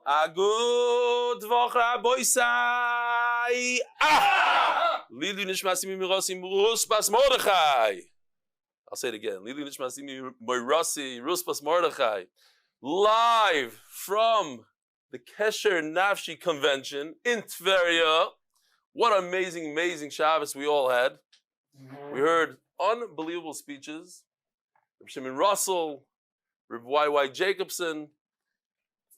Agud Voch Boisai. Lili Nishmasimi Mirosi Ruspas Mordechai. I'll say it again. Lili Nishmasimi Mirosi Ruspas Mordechai. Live from the Kesher Nafshi Convention in Tveria. What amazing, amazing Shabbos we all had. We heard unbelievable speeches. Reb Shimon Russell, Reb Y.Y. Jacobson.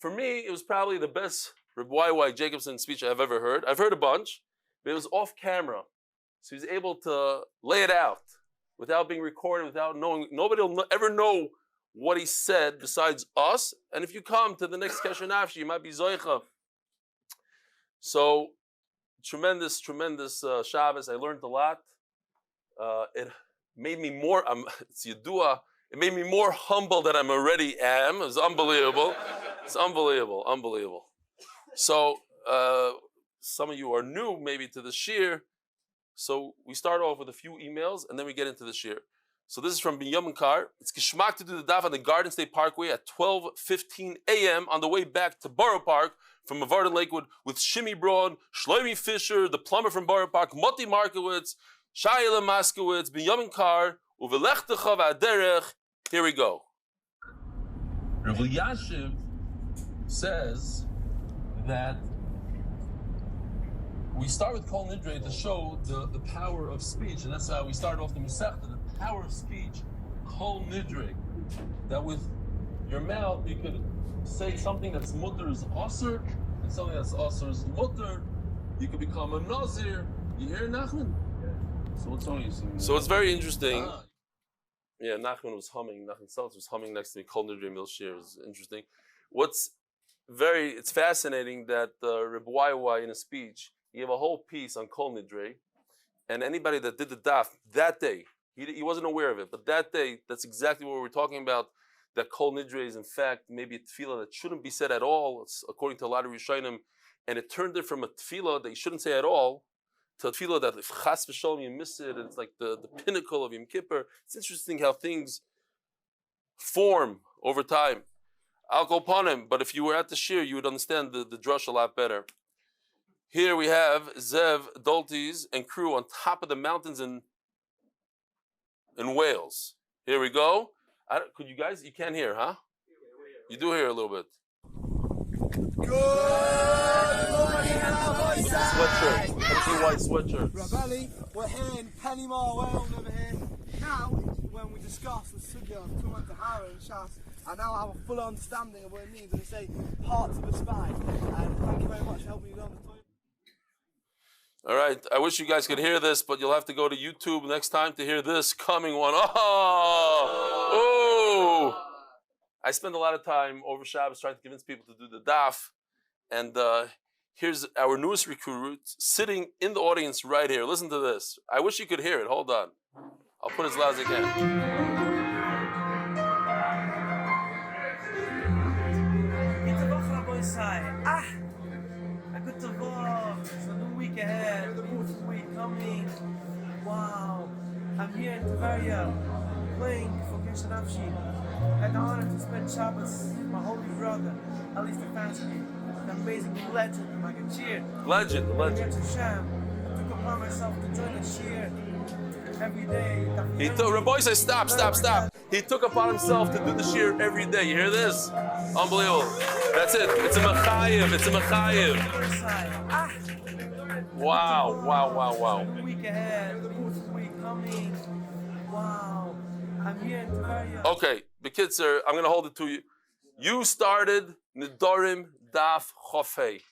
For me, it was probably the best Reb Y.Y. Jacobson speech I've ever heard. I've heard a bunch, but it was off camera. So he was able to lay it out without being recorded, without knowing. Nobody will ever know what he said besides us. And if you come to the next Kesher Nafshi, you might be Zoicha. So, tremendous Shabbos. I learned a lot. It made me more, it's Yedua, it made me more humble than I already am. It was unbelievable. It's unbelievable. So, some of you are new maybe to the shir. So we start off with a few emails and then we get into the shir. So this is from Binyamin Kar. It's Geschmack to do the daf on the Garden State Parkway at 12:15 a.m. on the way back to Borough Park from Mavard Lakewood with Shimmy Braun, Shlomi Fisher, the plumber from Borough Park, Moti Markowitz, Shayla Maskowitz, Binyamin Kar, Uvelechtecha v'aderech. Here we go. Rav Yashiv says that we start with Kol Nidre to show the power of speech, and that's how we start off the Masechta, the power of speech, Kol Nidre. That with your mouth you could say something that's mutter is aser, and something that's aser is mutter. You could become a nazir. You hear Nachman? So what's wrong? So it's very interesting. Yeah, Nachman was humming. Nachman Seltz was humming next to me. Kol Nidre Milshir is interesting. It's fascinating that Reb Y.Y. in a speech, he gave a whole piece on Kol Nidre, and anybody that did the daf that day, he wasn't aware of it, but that day, that's exactly what we're talking about, that Kol Nidre is in fact maybe a tefillah that shouldn't be said at all, it's according to a lot of Rishonim, and it turned it from a tefillah that you shouldn't say at all, to a tefillah that if chas v'sholom you miss it, it's like the pinnacle of Yom Kippur. It's interesting how things form over time. I'll go upon him, but if you were at the shir, you would understand the drush a lot better. Here we have Zev, Dolties, and crew on top of the mountains in Wales. Here we go. You can't hear, huh? You do hear a little bit. Good morning, sweatshirts. Empty white sweatshirts. Reb Eli, we're here in Pennymore, Wales over here. Now, when we discuss the sugya of Tumah Tahara and Shas, I now have a full understanding of what it means when we say parts of a spine. And thank you very much for helping me learn the toilet. All right, I wish you guys could hear this, but you'll have to go to YouTube next time to hear this coming one. Oh! I spend a lot of time over Shabbos trying to convince people to do the daf, and here's our newest recruit sitting in the audience right here. Listen to this. I wish you could hear it. Hold on. I'll put it as loud as I can. Good to Voch. It's a new week ahead, the beautiful week coming. Wow. I'm here in Tveria, playing for Kesher Nafshi. I had the honor to spend Shabbos with my holy brother, Eli Stefansky, an amazing legend in my cheer. Legend. I took upon myself to join the cheer every day. Rabbi says, stop. He took upon himself to do the shir every day. You hear this? Unbelievable. That's it. It's a mechayev. Wow. Week ahead, the beautiful week coming. Wow. I'm here in Tveria. Okay, the kids, sir, I'm going to hold it to you. You started Nedarim Daf Chofei.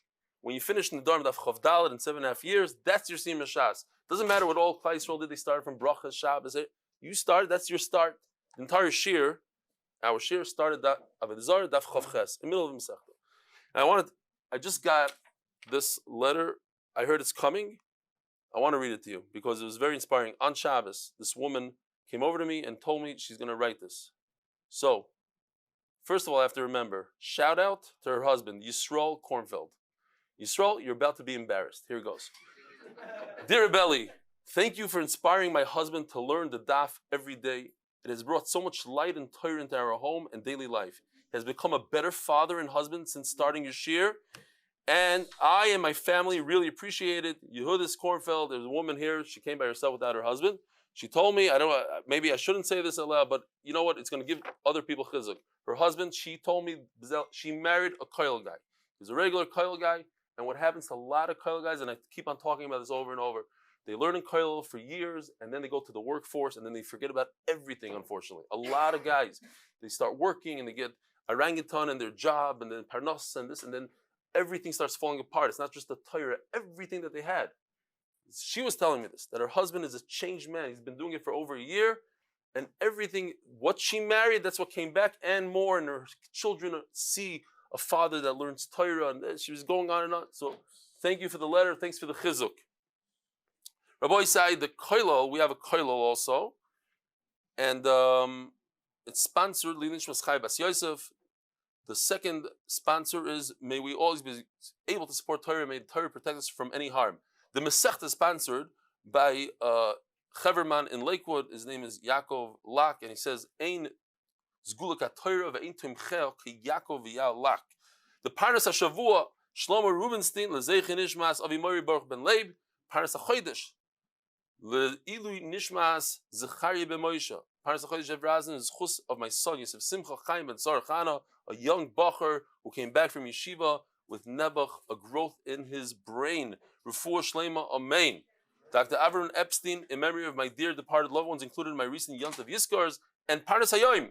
When you finish Nedarim Daf Chof Dalet in 7.5 years, that's your Simcha Shas. Doesn't matter what all Klai Yisrael did, they started from Brachas, Shabbos. You started, that's your start. The entire shir, our shir started Avodah Daf Chof Ches, in the middle of Masechta. And I just got this letter. I heard it's coming. I want to read it to you because it was very inspiring. On Shabbos, this woman came over to me and told me she's going to write this. So, first of all, I have to remember, shout out to her husband, Yisrael Kornfeld. Yisrael, you're about to be embarrassed. Here it goes. Dear Reb Eli, thank you for inspiring my husband to learn the daf every day. It has brought so much light and Torah into our home and daily life. has become a better father and husband since starting your shir. And I and my family really appreciate it. Yehudis Kornfeld, there's a woman here, she came by herself without her husband. She told me, maybe I shouldn't say this aloud, but you know what? It's going to give other people chizuk. Her husband, she told me, she married a koil guy. He's a regular koil guy. And what happens to a lot of koil guys, and I keep on talking about this over and over, they learn in koil for years, and then they go to the workforce, and then they forget about everything, unfortunately. A lot of guys, they start working, and they get orangutan in their job, and then parnos, and this, and then everything starts falling apart. It's not just the Torah, everything that they had. She was telling me this, that her husband is a changed man. He's been doing it for over a year, and everything, what she married, that's what came back and more, and her children see a father that learns Torah, and she was going on and on. So thank you for the letter, thanks for the chizuk. Rabbi said the koilol, we have a koilol also, and it's sponsored Nishmash Chaim Bas Yosef. The second sponsor is, may we always be able to support Torah, may Torah protect us from any harm. The Masechta is sponsored by Cheverman in Lakewood. His name is Yaakov Lak, and he says, Ein zgula Torah ve'ein Tומכיה כיעקב ויעל Lak. The Parnas HaShavua, Shlomo Rubinstein, LeZaycher Nishmash, Mori, Boruch ben Leib, Parnas HaChodesh, Eli Nishmash, zcharya ben Moshe, Parnas HaChodesh Rosner, zchus of my son, Yosef, Simcha, Chaim ben Chana, a young bacher who came back from yeshiva with nebuch, a growth in his brain. Refuah Shlaima, amen. Dr. Avrum Epstein, in memory of my dear departed loved ones, included in my recent yont of yizkors, and Parnas Hayoim.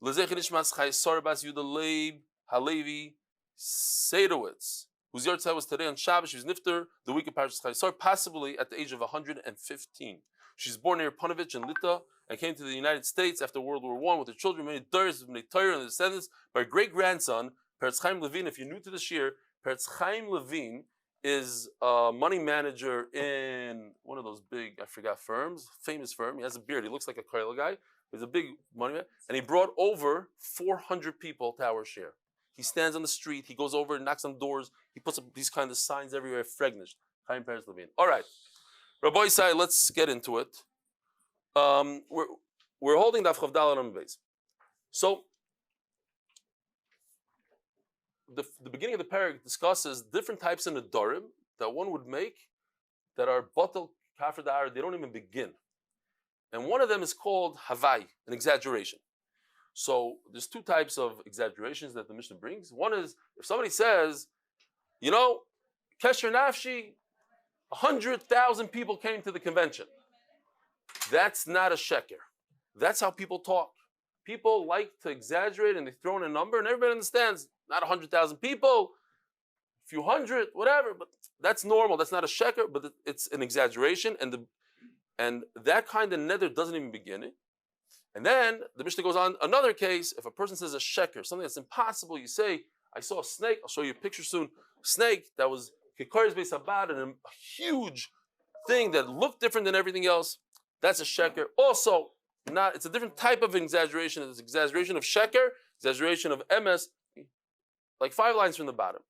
LeZaycher Nishmash Chaisar Bas Yuda Leib, Halevi, Seidowitz, whose yard was today on Shabbos. She was nifter the week of Parshas Chaisar, possibly at the age of 115. She was born near Panovich in Lita and came to the United States after World War I with her children, many daughters, many Torah, and the descendants by her great-grandson, Peretz Chaim Levine. If you're new to this year, Peretz Chaim Levine is a money manager in one of those big, I forgot, firms, famous firm. He has a beard. He looks like a Koila guy. He's a big money man. And he brought over 400 people to our share. He stands on the street. He goes over and knocks on doors. He puts up these kind of signs everywhere. Fregnish. Chaim Peretz Levine. All right. Rabbi Isai, let's get into it. We're holding Daf Chavdal Amud Beis. So, the beginning of the parak discusses different types of Nedarim that one would make that are batal kafir da'ar, they don't even begin. And one of them is called Havai, an exaggeration. So there's two types of exaggerations that the Mishnah brings. One is, if somebody says, you know, Kesher Nafshi, 100,000 people came to the convention. That's not a sheker. That's how people talk. People like to exaggerate and they throw in a number and everybody understands, not 100,000 people, a few hundred, whatever, but that's normal. That's not a sheker, but it's an exaggeration, and that kind of nether doesn't even begin it. And then the Mishnah goes on another case. If a person says a sheker, something that's impossible, you say, I saw a snake, I'll show you a picture soon, snake that was kikoris beisabad, and a huge thing that looked different than everything else, that's a sheker. Also, it's a different type of exaggeration. It's exaggeration of sheker, exaggeration of emes, like 5 lines from the bottom,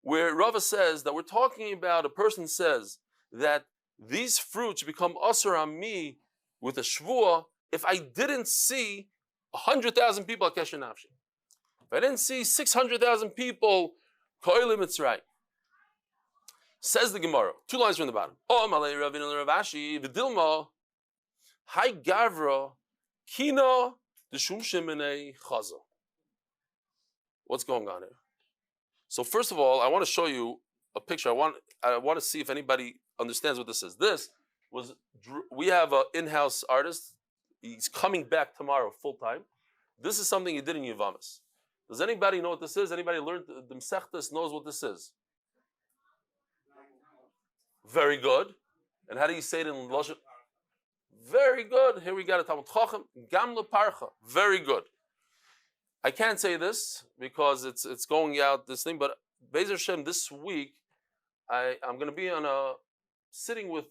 where Rava says that we're talking about a person says that these fruits become asur on me with a shvuah if I didn't see 100,000 people at Kesher Nafshi. If I didn't see 600,000 people, ko'ilim Mitzrayim. Says the Gemara, 2 lines from the bottom. Oh, malei Ravina Ravashi v'dilma Hai Gavra Kino Deshum Shemenei Chaza. What's going on here? So first of all, I want to show you a picture. I want to see if anybody understands what this is. We have an in-house artist. He's coming back tomorrow full time. This is something he did in Yavamis. Does anybody know what this is? Anybody learned the Masechtas knows what this is? Very good. And how do you say it in Lashon? Very good. Here we got a Talmud Chacham. Gamla Parcha. Very good. I can't say this because it's going out this thing, but Be'ez Hashem this week I'm going to be sitting with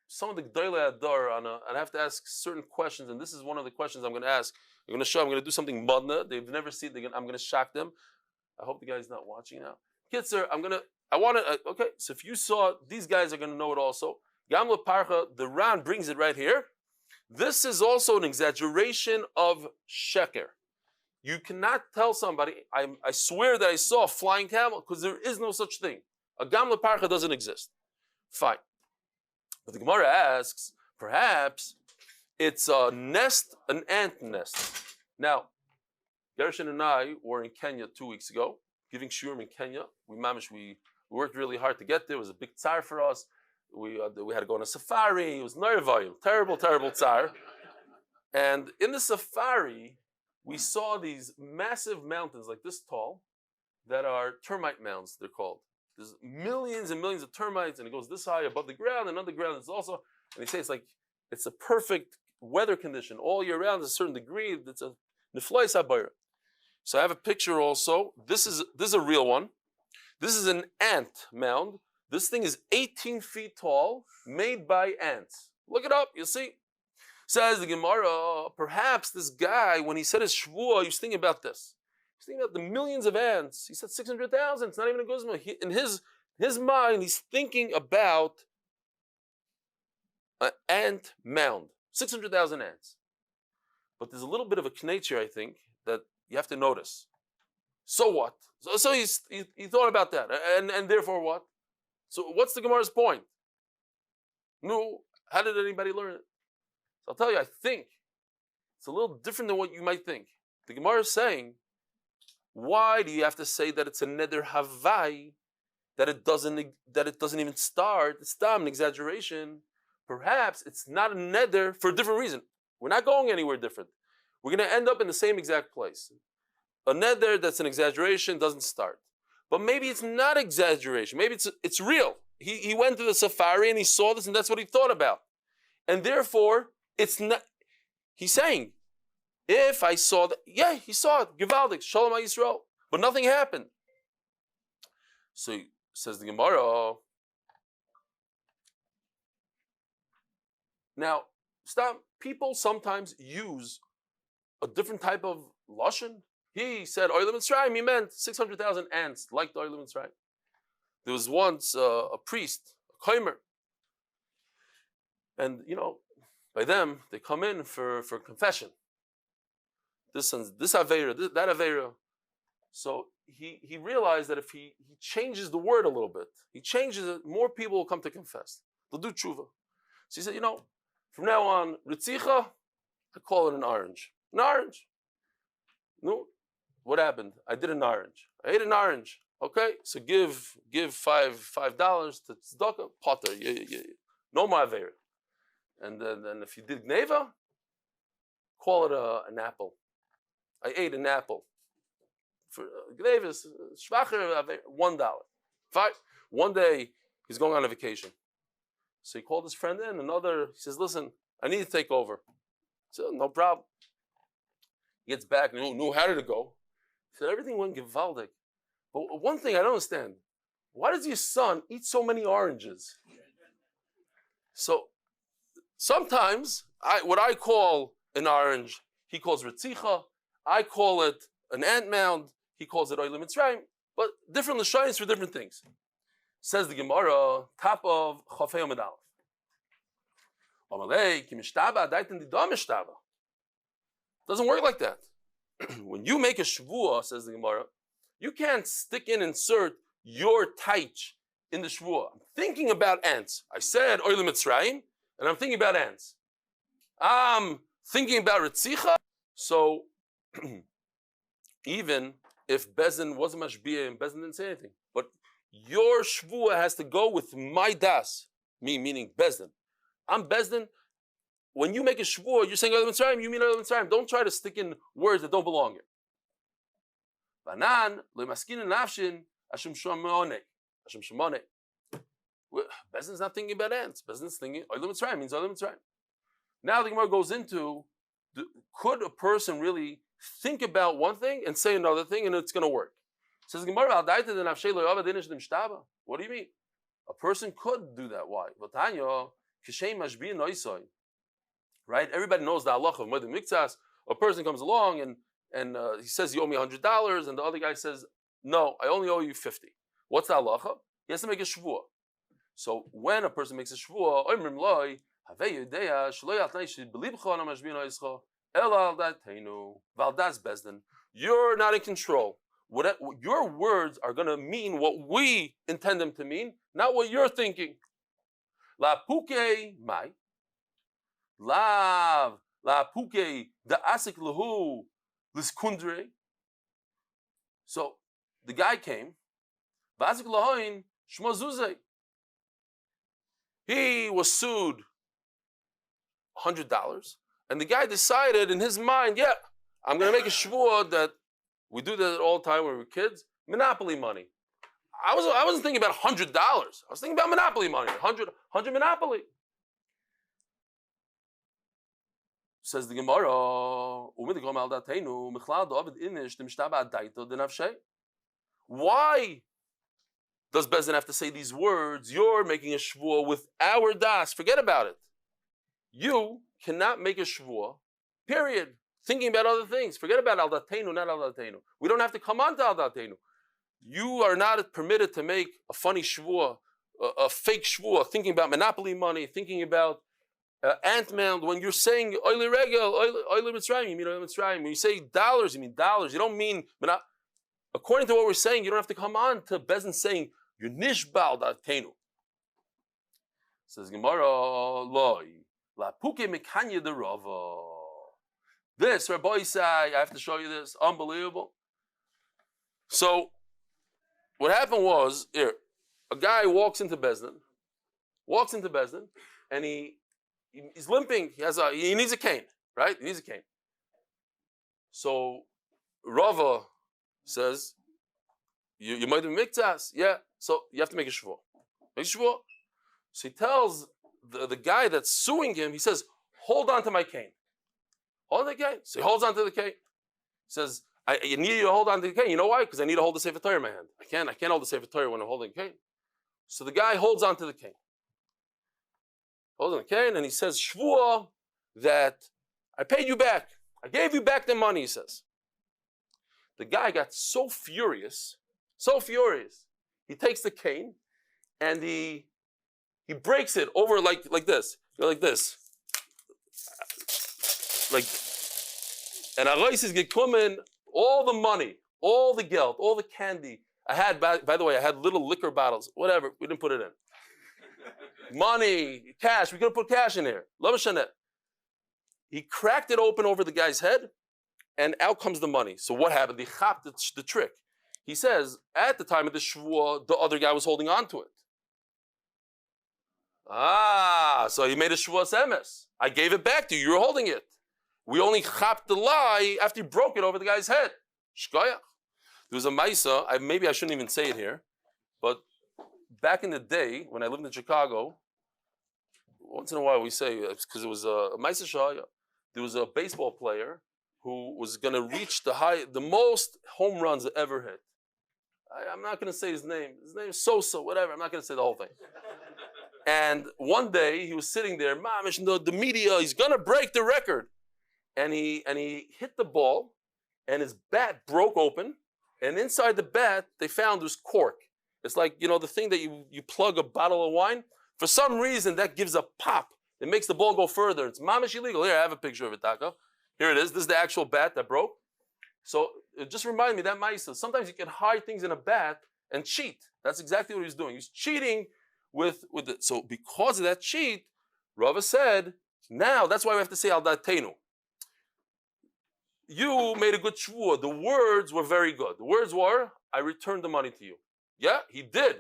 some of the G'dolei Adar and I have to ask certain questions, and this is one of the questions I'm going to ask. I'm going to do something madna. They've never seen. I'm going to shock them. I hope the guy's not watching now. Kitzer, okay. So if you saw, these guys are going to know it also. Gamla Parcha, the Ran brings it right here. This is also an exaggeration of sheker. You cannot tell somebody, I swear that I saw a flying camel, because there is no such thing. A gamla parcha doesn't exist. Fine. But the Gemara asks, perhaps it's a nest, an ant nest. Now, Gershon and I were in Kenya 2 weeks ago, giving shiurim in Kenya. We worked really hard to get there. It was a big tsar for us. We had to go on a safari. It was nervayim, terrible tsar. And in the safari, we saw these massive mountains, like this tall, that are termite mounds, they're called. There's millions and millions of termites, and it goes this high above the ground, and underground is also, and they say it's a perfect weather condition all year round to a certain degree. It's a neflois habayra. So I have a picture also. This is a real one. This is an ant mound. This thing is 18 feet tall, made by ants. Look it up, you'll see. Says the Gemara, perhaps this guy, when he said his shvuah, he was thinking about this. He's thinking about the millions of ants. He said 600,000. It's not even a guzma. In his mind, he's thinking about an ant mound. 600,000 ants. But there's a little bit of a knature, I think, that you have to notice. So what? So he thought about that. And therefore what? So what's the Gemara's point? No, how did anybody learn it? So I'll tell you, I think it's a little different than what you might think. The Gemara is saying, why do you have to say that it's a neder havai, that it doesn't even start? It's an exaggeration. Perhaps it's not a neder for a different reason. We're not going anywhere different. We're going to end up in the same exact place. A neder that's an exaggeration doesn't start. But maybe it's not exaggeration. Maybe it's real. He went to the safari and he saw this and that's what he thought about. And therefore, it's not, he's saying, if I saw that, yeah, he saw it, Givaldik, Shalom Yisrael, but nothing happened. So says the Gemara, now, stop. People sometimes use a different type of lashon. He said, Oilam Mitzrayim, he meant 600,000 ants, like the Oilam Mitzrayim. There was once a priest, a Chaimer, and by them, they come in for confession. This Aveira, that Aveira. So he realized that if he changes the word a little bit, he changes it, more people will come to confess. They'll do tshuva. So he said, from now on, Ritzicha, I call it an orange. An orange. No, what happened? I did an orange. I ate an orange. Okay, so give $5 to tzedakah, potter. No more Aveira. And then if you did gneva, call it an apple. I ate an apple. For gneva, shvacher, $1. Fine. One day, he's going on a vacation. So he called his friend in, he says, listen, I need to take over. So no problem. He gets back, knew how did it go? He said, everything went givaldik. But one thing I don't understand, why does your son eat so many oranges? So sometimes, what I call an orange, he calls ritzicha. I call it an ant mound. He calls it oilim mitzrayim. But different l'shayins for different things. Says the Gemara, top of Chafei Amud Aleph. Doesn't work like that. When you make a shvuah, says the Gemara, you can't insert your taich in the shvuah. I'm thinking about ants. I said oilim mitzrayim, and I'm thinking about ants. I'm thinking about ritzicha. So even if Bezin wasn't mashbiyah and Bezin didn't say anything, but your shvuah has to go with my das, me meaning Bezdin. I'm Bezdin. When you make a shvuah, you're saying Olam Mitzrayim, you mean Olam Mitzrayim. Don't try to stick in words that don't belong here. Banan lemaskin nafshin ashum shomone. Ashum shomone. Bezdin's not thinking about ants. Bezdin's thinking Olam Mitzrayim means Olam Mitzrayim. Now the Gemara goes into, could a person really think about one thing and say another thing and it's going to work? Says Gemara, what do you mean? A person could do that. Why? Right? Everybody knows the halacha of Moed Miktsas. A person comes along and he says, you owe me $100, and the other guy says, no, I only owe you 50. What's the halacha? He has to make a shvuah. So when a person makes a shvuah, You're not in control. Your words are going to mean what we intend them to mean, not what you're thinking. La puke mai. La puke da asik lahu liskundre. So the guy came. Vasik lahoin shmazuze. He was sued $100, and the guy decided in his mind, yeah, I'm going to make a shvuah that we do that all the time when we were kids. Monopoly money. I wasn't thinking about $100. I was thinking about monopoly money. 100 monopoly. Says the Gemara. Why does Bezdin have to say these words? You're making a shvuah with our das. Forget about it. You cannot make a shvuah, period. Thinking about other things. Forget about al datenu, not al datenu. We don't have to come on to al datenu. You are not permitted to make a funny shvuah, a fake shvuah, thinking about monopoly money, thinking about Ant-Man. When you're saying oile regel, oile mitzrayim, you mean oile mitzrayim. When you say dollars, you mean dollars. You don't mean, according to what we're saying, you don't have to come on to Bezdin saying, you're nishbal datenu. Says Gemara, loy, la puke mekanya de rava. This, Reb Eli, I have to show you this. Unbelievable. So, what happened was, here, a guy walks into Bezdin, and he's limping. He needs a cane, right? He needs a cane. So, Rava says, you might have miktas. Yeah. So, you have to make a shvuah. Make a shvuah. So, he tells the guy that's suing him, he says, hold on to my cane. Hold on to the cane. So he holds on to the cane. He says, you need to hold on to the cane. You know why? Because I need to hold the Sefer Torah in my hand. I can't hold the Sefer Torah when I'm holding the cane. So the guy holds on to the cane. Holds on the cane, and he says, shvuah, that I paid you back. I gave you back the money, he says. The guy got so furious. He takes the cane, and he breaks it over like this. Like this. And Arois is gekommen, all the money, all the geld, all the candy. I had, by the way, I had little liquor bottles, whatever, we didn't put it in. Money, cash, we could have put cash in here. He cracked it open over the guy's head, and out comes the money. So what happened? He chapped the trick. He says, at the time of the shvuah, the other guy was holding on to it. So he made a shvuah emes. I gave it back to you, you were holding it. We only chapped the lie after you broke it over the guy's head. Shkoyach. There was a maisa, maybe I shouldn't even say it here, but back in the day, when I lived in Chicago, once in a while we say, because it was a maisa shaya, there was a baseball player who was going to reach the most home runs ever hit. I'm not going to say his name. His name is so, whatever. I'm not going to say the whole thing. And one day he was sitting there, mamish, the media, he's going to break the record. And he hit the ball, and his bat broke open, and inside the bat they found this cork. It's like, the thing that you plug a bottle of wine. For some reason that gives a pop. It makes the ball go further. It's mamish illegal. Here, I have a picture of it, Taco. Here it is. This is the actual bat that broke. So it just reminded me that Maisa. Sometimes you can hide things in a bat and cheat. That's exactly what he's doing. He's cheating with it. So because of that cheat, Rava said, now that's why we have to say al datenu. You made a good shvuah. The words were very good. The words were, I returned the money to you. Yeah, he did.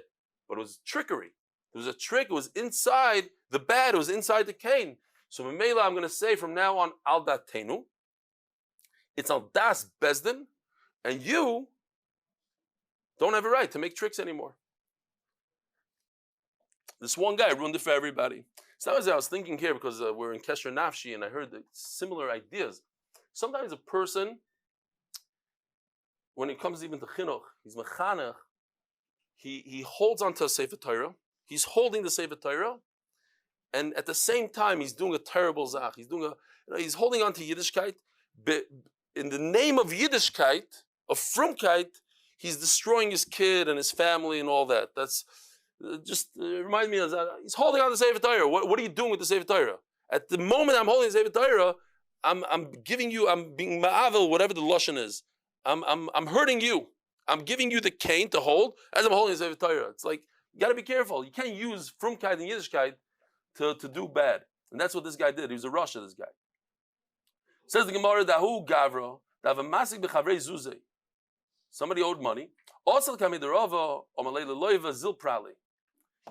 But it was trickery. It was a trick. It was inside the bat. It was inside the cane. So Mamela, I'm going to say from now on, al datenu. It's al das bezdin. And you don't have a right to make tricks anymore. This one guy ruined it for everybody. So that was I was thinking here because we're in Kesher Nafshi and I heard the similar ideas. Sometimes a person, when it comes even to chinuch, he's mechanech, he holds onto a Sefer Torah, he's holding the Sefer Torah, and at the same time he's doing a terrible zach. He's holding on to Yiddishkeit, but in the name of Yiddishkeit, of frumkeit, he's destroying his kid and his family and all that. That's just reminds me of that. He's holding on to the Sefer Torah. What are you doing with the Sefer Torah? At the moment I'm holding the Sefer Torah, I'm being ma'avel, whatever the lashon is. I'm hurting you. I'm giving you the cane to hold as I'm holding the Sefer Torah. It's like, you got to be careful. You can't use Frumkeit and Yiddishkeit to do bad. And that's what this guy did. He was a Russia, this guy. Says the Gemara, Dahu Gavro, Davamasik Bechavrei Zuze. Somebody owed money. Also, Kami Derova, Omalei Loiva Zil Prali.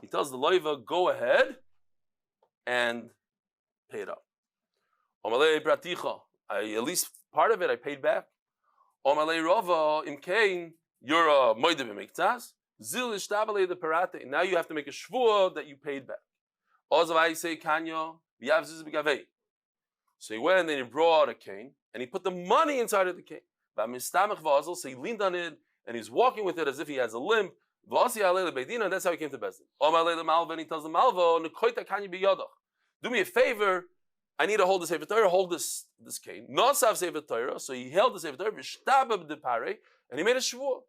He tells the Loiva, go ahead and pay it up. Omalei Praticha, at least part of it I paid back. Omalei Rova, Imkain, you're a Moide B'Miktas. Zil Ishtabale the Parate. Now you have to make a shvuah that you paid back. Ozavai say Kanyo, V'yav Ziz B'Gavei. So he went and he brought a cane and he put the money inside of the cane. So he leaned on it and he's walking with it as if he has a limp. And that's how he came to Bezdin. And he tells the Malvo, do me a favor, I need to hold the Sefer Torah, hold this cane. Not Sav Sefer Torah, so he held the Sefer Torah, and he made a shvuah.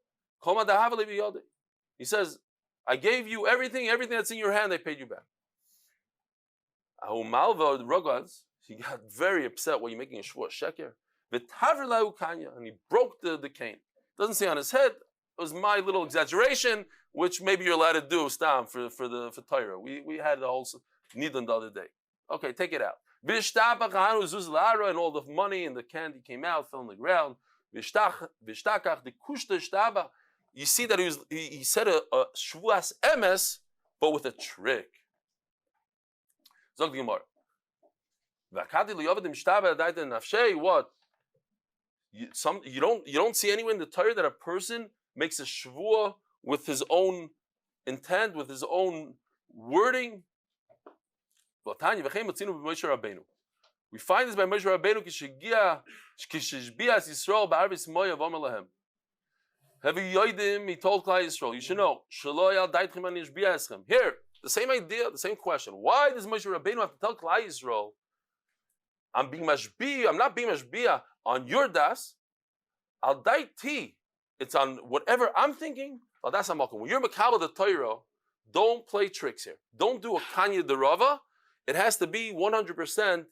He says, I gave you everything that's in your hand, I paid you back. Malvo, the Rogaz, he got very upset. Why are you making a shvuah sheker? And he broke the cane. Doesn't say on his head. It was my little exaggeration, which maybe you're allowed to do, Stam, for Torah. We had the whole Nidon the other day. Okay, take it out. And all the money and the candy came out, fell on the ground. You see that he said a shvuas emes, but with a trick. Zog the Gemara. What? You don't see anywhere in the Torah that a person makes a shvuah with his own intent, with his own wording. We find this by Moshe Rabbeinu he told Klal Yisrael, you should know, here, the same idea, the same question. Why does Moshe Rabbeinu have to tell Klal Yisrael, I'm not being mashbiya on your das, I'll die ti. It's on whatever I'm thinking. Well, that's not malkum. When you're makabel the Torah, don't play tricks here. Don't do a kanya derava. It has to be 100%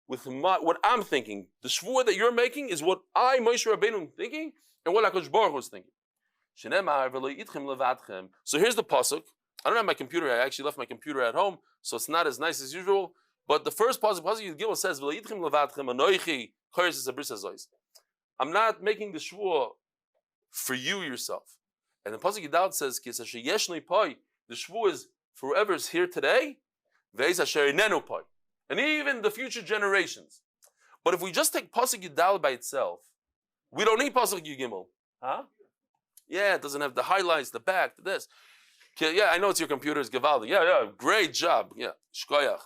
with what I'm thinking. The shvuah that you're making is what I, Moshe Rabbeinu, am thinking, and what HaKadosh Baruch Hu is thinking. So here's the pasuk. I don't have my computer. I actually left my computer at home, so it's not as nice as usual. But the first pasuk Gimel says, I'm not making the shvuah for you yourself. And the pasuk Yidal says, the shvuah is for whoever is here today, and even the future generations. But if we just take pasuk Yidal by itself, we don't need pasuk Gimel. Huh? Yeah, it doesn't have the highlights, the back, this. Yeah, I know it's your computer's Gevaldi. Yeah, great job. Yeah, shkoyach.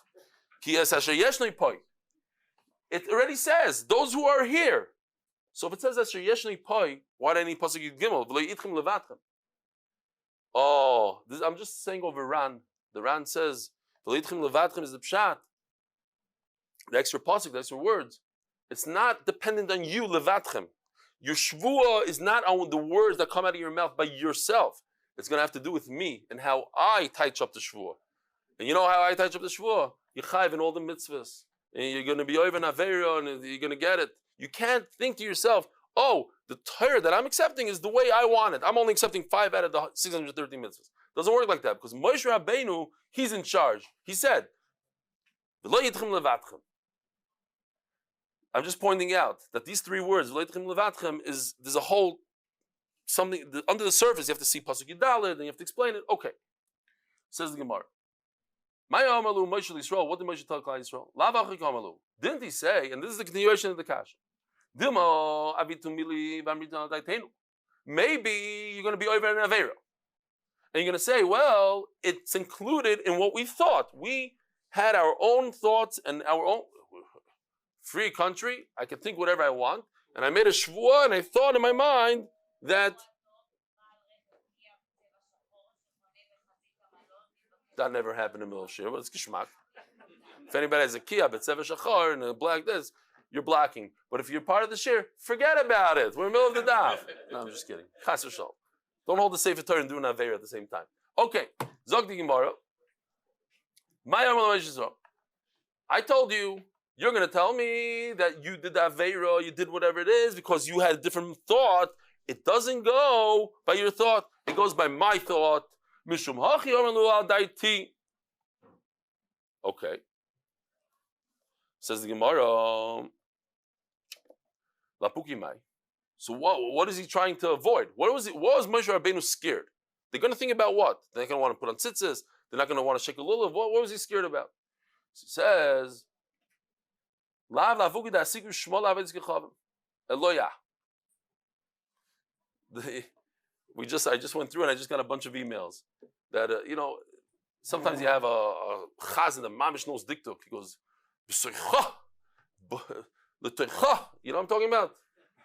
It already says those who are here. So if it says Asher Yeshni Poi, why do I need pasuk Gimel? Oh, I'm just saying over Ran. The Ran says V'leitchem levatchem is the pshat. The extra pasuk, the extra words. It's not dependent on you levatchem. Your shvuah is not on the words that come out of your mouth by yourself. It's going to have to do with me and how I touch up the shvuah. And you know how I touch up the shvuah? You're chayiv in all the mitzvahs. And you're going to be over an aveira and you're going to get it. You can't think to yourself, oh, the Torah that I'm accepting is the way I want it. I'm only accepting 5 out of the 613 mitzvahs. Doesn't work like that because Moshe Rabbeinu, he's in charge. He said, I'm just pointing out that these 3 words, is there's a whole something under the surface. You have to see pasuk Yidalid and you have to explain it. Okay, says the Gemara. What did Moshe tell Klal Yisrael? Didn't he say? And this is the continuation of the kasha. Maybe you're going to be over an avera, and you're going to say, "Well, it's included in what we thought. We had our own thoughts and our own free country. I can think whatever I want, and I made a shvuah, and I thought in my mind that." That never happened in the middle of Shir, but it's Gishmak. If anybody has a Kia, but Sefer Shachar, and a black this, you're blocking. But if you're part of the Shir, forget about it. We're in the middle of the Daf. No, I'm just kidding. Chas v'shal. Don't hold the Sefer Torah and do an Aveir at the same time. Okay. Zog di Gemara. I told you You're going to tell me that you did that Aveira, you did whatever it is because you had a different thought. It doesn't go by your thought. It goes by my thought. Mishum hachi omerlu al daiti. Okay. Says the Gemara. Lapuki mai. So what is he trying to avoid? What was Moshe Rabbeinu scared? They're going to think about what? They're not going to want to put on tzitzis. They're not going to want to shake a lulav. What was he scared about? So he says, Lav lavuki da siku shmo lavetz gechavim. Eloya. I just went through and I just got a bunch of emails that, sometimes you have a chazan, the mamish knows diktuk. He goes, b'soicha, l'toicha. You know what I'm talking about?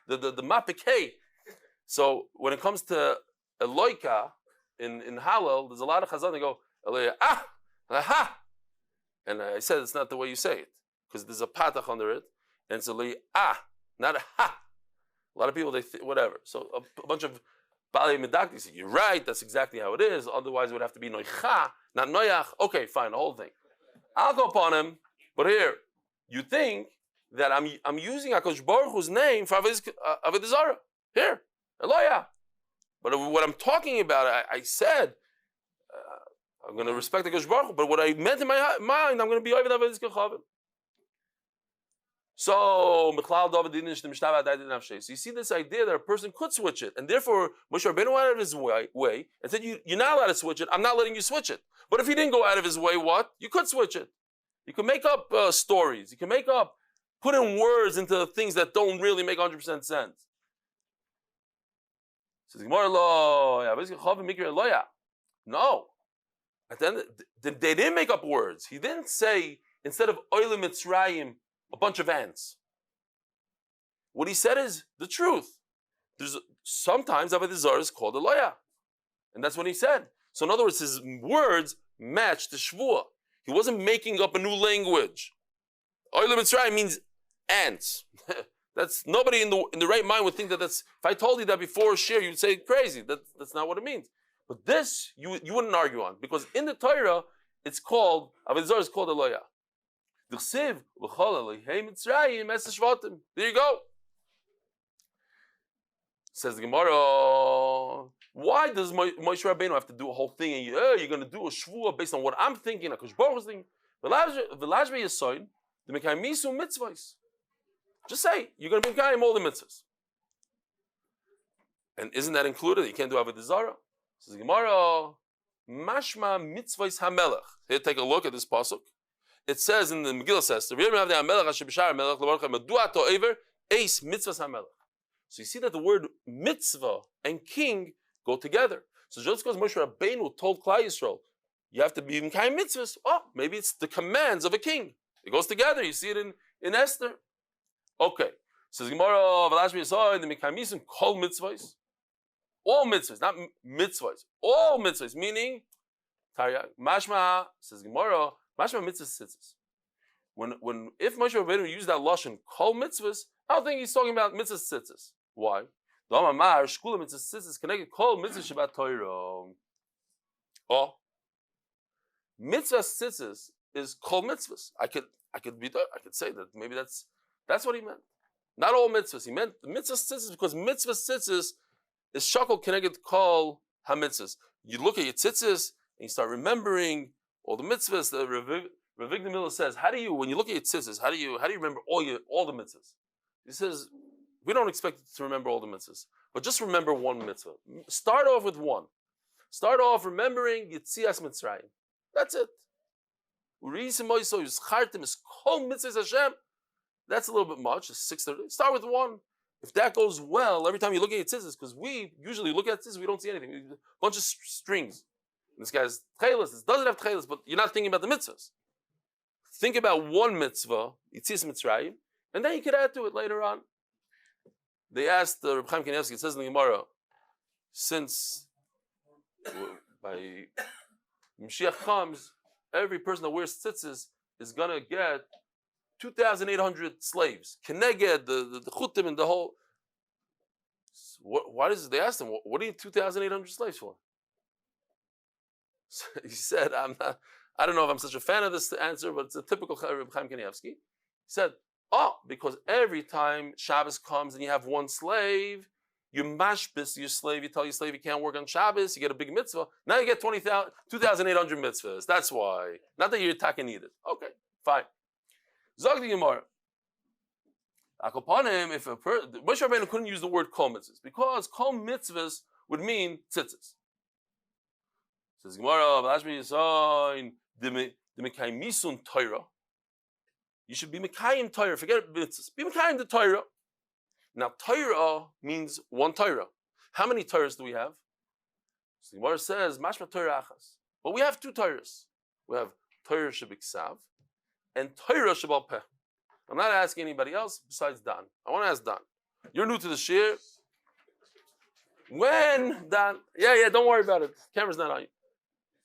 The mapikei. So when it comes to Eloika in Hallel, there's a lot of chazan that go, Eloya, aha. And I said it's not the way you say it, because there's a patach under it, and it's Eloya, not a ha. A lot of people, whatever. So a bunch of Bali Medakti say, you're right, that's exactly how it is. Otherwise, it would have to be Noicha, not Noyach. Okay, fine, the whole thing. I'll go upon him, but here, you think that I'm using HaKadosh Baruch Hu's name for Avodah Zarah. Here, Eloya. But what I'm talking about, I said, I'm going to respect HaKadosh Baruch Hu, but what I meant in my mind, I'm going to be over Avodah Zarah. So you see this idea that a person could switch it, and therefore Moshe Rabbeinu went out of his way and said, you're not allowed to switch it, I'm not letting you switch it. But if he didn't go out of his way, what? You could switch it. You can make up stories. You can put in words into things that don't really make 100% sense. Says no. At the end, they didn't make up words. He didn't say, instead of Oile Mitzrayim, a bunch of ants. What he said is the truth. There's sometimes Avodah Zarah is called Eloya. And that's what he said. So in other words, his words matched the Shvuah. He wasn't making up a new language. Oile Mitzrayim means ants. That's nobody in the right mind would think that's. If I told you that before share, you'd say crazy. That's not what it means. But this you wouldn't argue on, because in the Torah it's called Avodah Zarah is called Eloya. There you go. Says the Gemara. Why does Moshe Rabbeinu have to do a whole thing? And you're going to do a shvuah based on what I'm thinking, HaKadosh Baruch Hu's thinking. Just say you're going to be Mekayim all the mitzvahs. And isn't that included? You can't do Avodah Zarah. Says the Gemara. Mashma mitzvahs hamelech. Here, take a look at this pasuk. It says in the Megillah says, so you see that the word mitzvah and king go together. So just because Moshe Rabbeinu told Klal Yisrael, you have to be Mekayim mitzvahs, maybe it's the commands of a king. It goes together. You see it in Esther. Okay. So the Gemara of the Mekayim call mitzvahs. All mitzvahs, not mitzvahs. All mitzvahs, meaning, mashma, says Gemara, mashma mitzvahs tzitzis. If Moshe Rabbeinu used that lashon, kol mitzvahs, I don't think he's talking about mitzvahs tzitzis. Why? Mitzvahs tzitzis connected kol mitzvahs shabbat Torah. Mitzvahs tzitzis is kol mitzvahs. I could say that maybe that's what he meant. Not all mitzvahs. He meant the mitzvahs tzitzis because mitzvahs tzitzis is shakol connected kol hamitzvahs. You look at your tzitzis and you start remembering all the mitzvahs. The Ravig Miller says, when you look at your tzitzis, how do you remember all the mitzvahs? He says, we don't expect you to remember all the mitzvahs, but just remember one mitzvah. Start off with one. Start off remembering Yitzias Mitzrayim. That's it. That's a little bit much. It's 6:30. Start with one. If that goes well, every time you look at your tzitzis, because we usually look at tzitzis, we don't see anything. A bunch of strings. And this guy's tchelis. This doesn't have tchelis, but you're not thinking about the mitzvahs. Think about one mitzvah, Yitzias Mitzrayim, and then you could add to it later on. They asked Reb Chaim Kanievsky, it says in the Gemara, since by Mashiach comes, every person that wears tzitzis is going to get 2,800 slaves. Keneged, the chutim, and the whole. Why does they asked him, what do you need 2,800 slaves for? So he said, I don't know if I'm such a fan of this answer, but it's a typical Reb Chaim Kanievsky. said, because every time Shabbos comes and you have one slave, you mashbis your slave, you tell your slave you can't work on Shabbos, you get a big mitzvah. Now you get 2,800 mitzvahs. That's why. Not that you're attacking it. Okay, fine. Zog the Gemara. Akopanim, if Moshe Rabbeinu couldn't use the word kol mitzvahs, because kol mitzvahs would mean tzitzis. Says Gemara, Torah. You should be Mekayim Torah. Forget mitzvahs. Be Mekayim the Torah. Now, Torah means one Torah. How many Torahs do we have? So the Gemara says, Mashma Torah achas. But we have two Torahs. We have Torah shebiksav and Torah shebal peh. I'm not asking anybody else besides Dan. I want to ask Dan. You're new to the shir. When, Dan? Yeah, don't worry about it. Camera's not on you.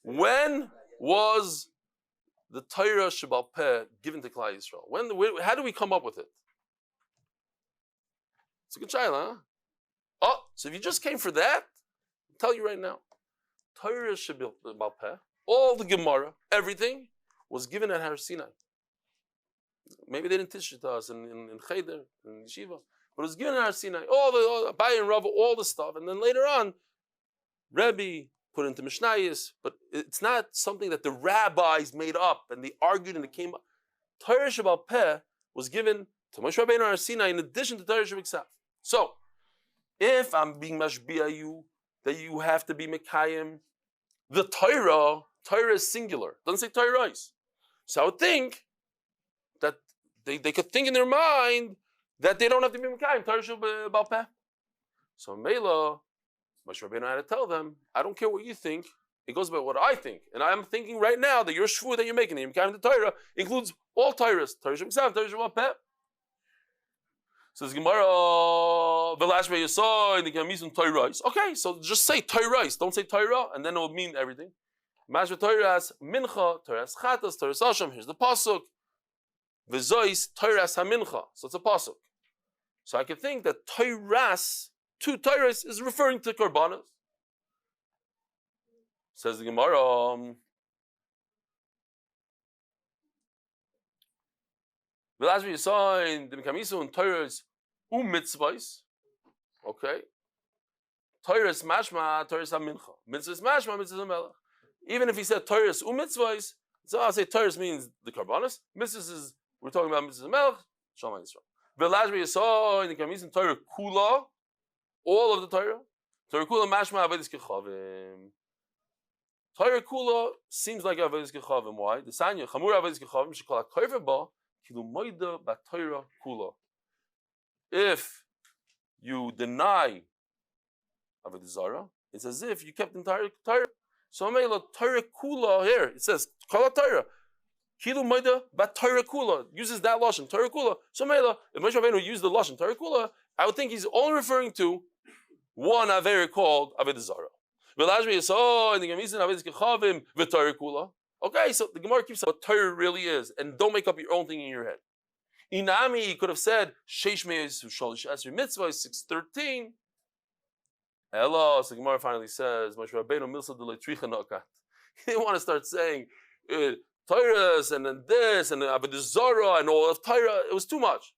When was the Torah shebal peh given to Klal Yisrael? How do we come up with it? It's a good child, huh? So if you just came for that, I'll tell you right now. Torah shebal peh, all the Gemara, everything, was given at Har Sinai. Maybe they didn't teach it to us in Cheder, in Yeshiva, but it was given at Har Sinai. All the Abai and Rava, all the stuff, and then later on, Rebbe put into Mishnayos, but it's not something that the rabbis made up and they argued and it came up. Torah shebal peh was given to Moshe Rabbeinu Har Sinai in addition to Torah shebiksav. So, if I'm being mashbiah you, that you have to be mekayim, the Torah is singular. It doesn't say Torah. So I would think that they could think in their mind that they don't have to be mekayim Torah shebal peh. So Mela, Moshe Rabbeinu had to tell them, I don't care what you think. It goes by what I think. And I'm thinking right now that your shvu that you're making, the mekayim the Torah, includes all Torahs. Torah shebiksav, Torah shebal peh. Says Gemara, Velashve Yisai, and the Gamizun Torahs. Okay, so just say Torahs, don't say Torah, and then it will mean everything. Mashva Torahs, Mincha, Torahs Chatas, Torahs Hashem. Here's the pasuk. V'zois Torahs HaMincha. So it's a pasuk. So I can think that Torahs, two Torahs, is referring to Korbanos. Says the Gemara, Velashve Yisai, the Gamizun Torahs, mitzvahs, okay. Torah is mashma, Torah is mincha. Mitzvah is mashma, mitzvah is melech. Even if he said Torah is mitzvahs, so I'll say Torah means the karbanos. Mitzvah is, we're talking about mitzvah melech. Shalom Yisrael. Velashve Yisai in the Kamizim Torah kula, all of the Torah. Torah kula mashma avedis kechavim. Torah kula seems like avedis kechavim. Why? The sanya chamur avedis kechavim shekol hakoyver ba kilu moida ba Torah kula. If you deny Avodah Zarah, it's as if you kept the entire Torah. So Mela Torah Kula here, it says Kala Torah. Kilu Maida Bat Torah Kula uses that lashon Torah Kula. So Mela, if Moshe Rabbeinu used the lashon Torah Kula, I would think he's only referring to one Avera called Avodah Zarah. Velashve Yisai in the Gemizin Avedis Kechavim v'Torah Kula. Okay, so the Gemara keeps saying what Torah really is, and don't make up your own thing in your head. Inami could have said Sheish Meis Shalish Esri Mitzvah 6:13. Ella, so Gemara finally says Moshe Rabbeinu Milsa Delay Tricha Nokat. He didn't want to start saying Torahs and then this and Avodah Zarah and all of Torah. It was too much.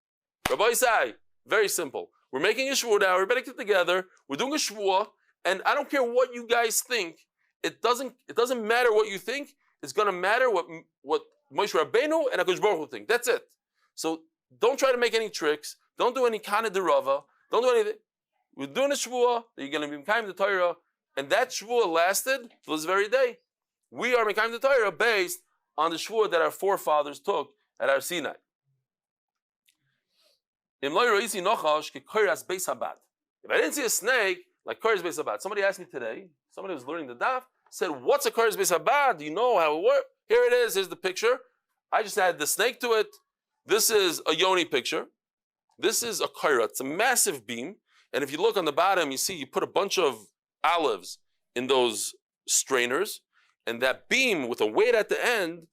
Rabbi say very simple. We're making a shvuah now. Everybody get together. We're doing a shvuah, and I don't care what you guys think. It doesn't matter what you think. It's going to matter what Moshe Rabbeinu and HaKadosh Baruch Hu think. That's it. So don't try to make any tricks. Don't do any kana derava. Don't do anything. We're doing a shvuah that you're going to be mekayim the Torah, and that shvuah lasted till this very day. We are mekayim the Torah based on the shvuah that our forefathers took at Har Sinai. If I didn't see a snake like Koras Beis Habad, somebody asked me today. Somebody was learning the daf said, "What's a Koras Beis Habad? Do you know how it works?" Here it is. Here's the picture. I just added the snake to it. This is a yoni picture. This is a kaira. It's a massive beam. And if you look on the bottom, you see you put a bunch of olives in those strainers. And that beam with a weight at the end